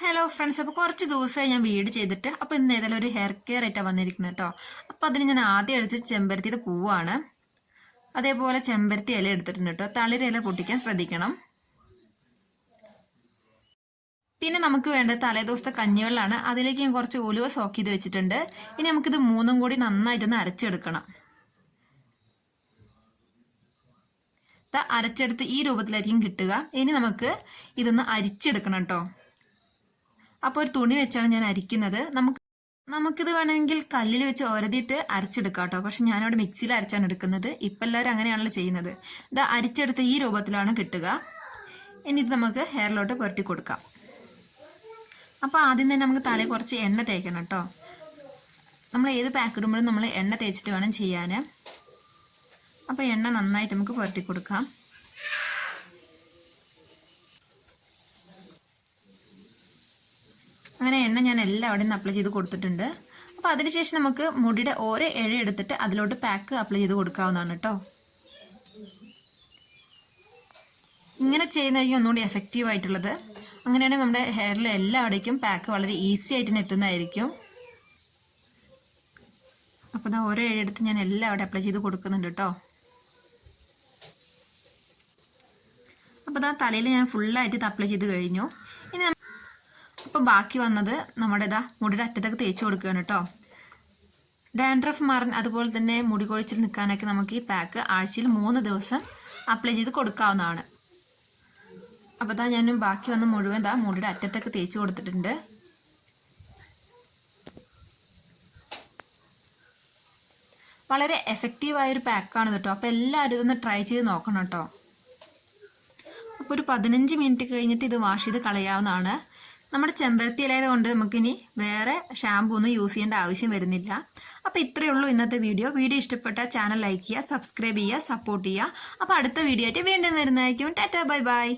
Hello friends, അപ്പോൾ കുറച്ച് ദിവസമായി ഞാൻ വീട് ചെയ്തിട്ട് അപ്പോൾ ഇന്ന് ഏതായാലും ഒരു ഹെയർ കെയർ ആയിട്ടാണ് വന്നിരിക്കുന്നത് കേട്ടോ. അപ്പോൾ അതിന് ഞാൻ ആദ്യം അടിച്ച് ചെമ്പരത്തിയുടെ പൂവാണ്. അതേപോലെ ചെമ്പരത്തി ഇല എടുത്തിട്ടുണ്ട് കേട്ടോ. തളിര ഇല പൊട്ടിക്കാൻ ശ്രദ്ധിക്കണം. പിന്നെ നമുക്ക് വേണ്ടത് തലേദിവസത്തെ കഞ്ഞിവെള്ളമാണ്. അതിലേക്ക് ഞാൻ കുറച്ച് ഉലുവ സോക്ക് ചെയ്ത് വെച്ചിട്ടുണ്ട്. ഇനി നമുക്കിത് മൂന്നും കൂടി നന്നായിട്ടൊന്ന് അരച്ചെടുക്കണം. അരച്ചെടുത്ത് ഈ രൂപത്തിലായിരിക്കും കിട്ടുക. ഇനി നമുക്ക് ഇതൊന്ന് അരിച്ചെടുക്കണം കേട്ടോ. അപ്പോൾ ഒരു തുണി വെച്ചാണ് ഞാൻ അരിക്കുന്നത്. നമുക്കിത് വേണമെങ്കിൽ കല്ലിൽ വെച്ച് ഒരതിയിട്ട് അരച്ചെടുക്കാം കേട്ടോ. പക്ഷെ ഞാനവിടെ മിക്സിയിൽ അരച്ചാണ് എടുക്കുന്നത്. ഇപ്പം എല്ലാവരും അങ്ങനെയാണല്ലോ ചെയ്യുന്നത്. ഇത് അരിച്ചെടുത്ത് ഈ രൂപത്തിലാണ് കിട്ടുക. ഇനി ഇത് നമുക്ക് ഹെയറിലോട്ട് പുരട്ടി കൊടുക്കാം. അപ്പോൾ ആദ്യം തന്നെ നമുക്ക് തലയിൽ കുറച്ച് എണ്ണ തേക്കണം കേട്ടോ. നമ്മൾ ഏത് പാക്ക് ഇടുമ്പോഴും നമ്മൾ എണ്ണ തേച്ചിട്ട് വേണം ചെയ്യാൻ. അപ്പോൾ എണ്ണ നന്നായിട്ട് നമുക്ക് പുരട്ടി കൊടുക്കാം. അങ്ങനെ എണ്ണ ഞാൻ എല്ലാവിടെയും അപ്ലൈ ചെയ്ത് കൊടുത്തിട്ടുണ്ട്. അപ്പോൾ അതിനുശേഷം നമുക്ക് മുടിയുടെ ഓരോ ഇഴ എടുത്തിട്ട് അതിലോട്ട് പാക്ക് അപ്ലൈ ചെയ്ത് കൊടുക്കാവുന്നതാണ് കേട്ടോ. ഇങ്ങനെ ചെയ്യുന്നതായിരിക്കും ഒന്നുകൂടി എഫക്റ്റീവ് ആയിട്ടുള്ളത്. അങ്ങനെയാണെങ്കിൽ നമ്മുടെ ഹെയറിൽ എല്ലാവിടേക്കും പാക്ക് വളരെ ഈസി ആയിട്ട് തന്നെ എത്തുന്നതായിരിക്കും. അപ്പോൾ ഓരോ ഇഴ എടുത്ത് ഞാൻ എല്ലാവിടെ അപ്ലൈ ചെയ്ത് കൊടുക്കുന്നുണ്ട് കേട്ടോ. അപ്പോൾ തലയിൽ ഞാൻ ഫുള്ളായിട്ട് ഇത് അപ്ലൈ ചെയ്ത് കഴിഞ്ഞു. ഇനി അപ്പോൾ ബാക്കി വന്നത് നമ്മുടെ മുടിയുടെ അറ്റത്തൊക്കെ തേച്ച് കൊടുക്കുകയാണ് കേട്ടോ. ഡാൻഡ്രഫ് മാറാൻ അതുപോലെ തന്നെ മുടി കൊഴിച്ചിൽ നിൽക്കാനൊക്കെ നമുക്ക് ഈ പാക്ക് ആഴ്ചയിൽ 3 ദിവസം അപ്ലൈ ചെയ്ത് കൊടുക്കാവുന്നതാണ്. അപ്പോൾ ഞാൻ ബാക്കി വന്ന മുഴുവൻ മുടിയുടെ അറ്റത്തൊക്കെ തേച്ച് കൊടുത്തിട്ടുണ്ട്. വളരെ എഫക്റ്റീവായൊരു പാക്കാണ് കേട്ടോ. അപ്പോൾ എല്ലാവരും ഇതൊന്ന് ട്രൈ ചെയ്ത് നോക്കണം കേട്ടോ. അപ്പോൾ ഒരു 15 മിനിറ്റ് കഴിഞ്ഞിട്ട് ഇത് വാഷ് ചെയ്ത് കളയാവുന്നതാണ്. നമ്മുടെ ചെമ്പരത്തി ഇല കൊണ്ട് നമുക്കിനി വേറെ ഷാമ്പൂ ഒന്നും യൂസ് ചെയ്യേണ്ട ആവശ്യം വരുന്നില്ല. അപ്പോൾ ഇത്രയേ ഉള്ളൂ ഇന്നത്തെ വീഡിയോ. വീഡിയോ ഇഷ്ടപ്പെട്ട ചാനൽ ലൈക്ക് ചെയ്യുക, സബ്സ്ക്രൈബ് ചെയ്യുക, സപ്പോർട്ട് ചെയ്യുക. അപ്പോൾ അടുത്ത വീഡിയോ ആയിട്ട് വീണ്ടും വരുന്നതായിരിക്കും. Tata, bye bye.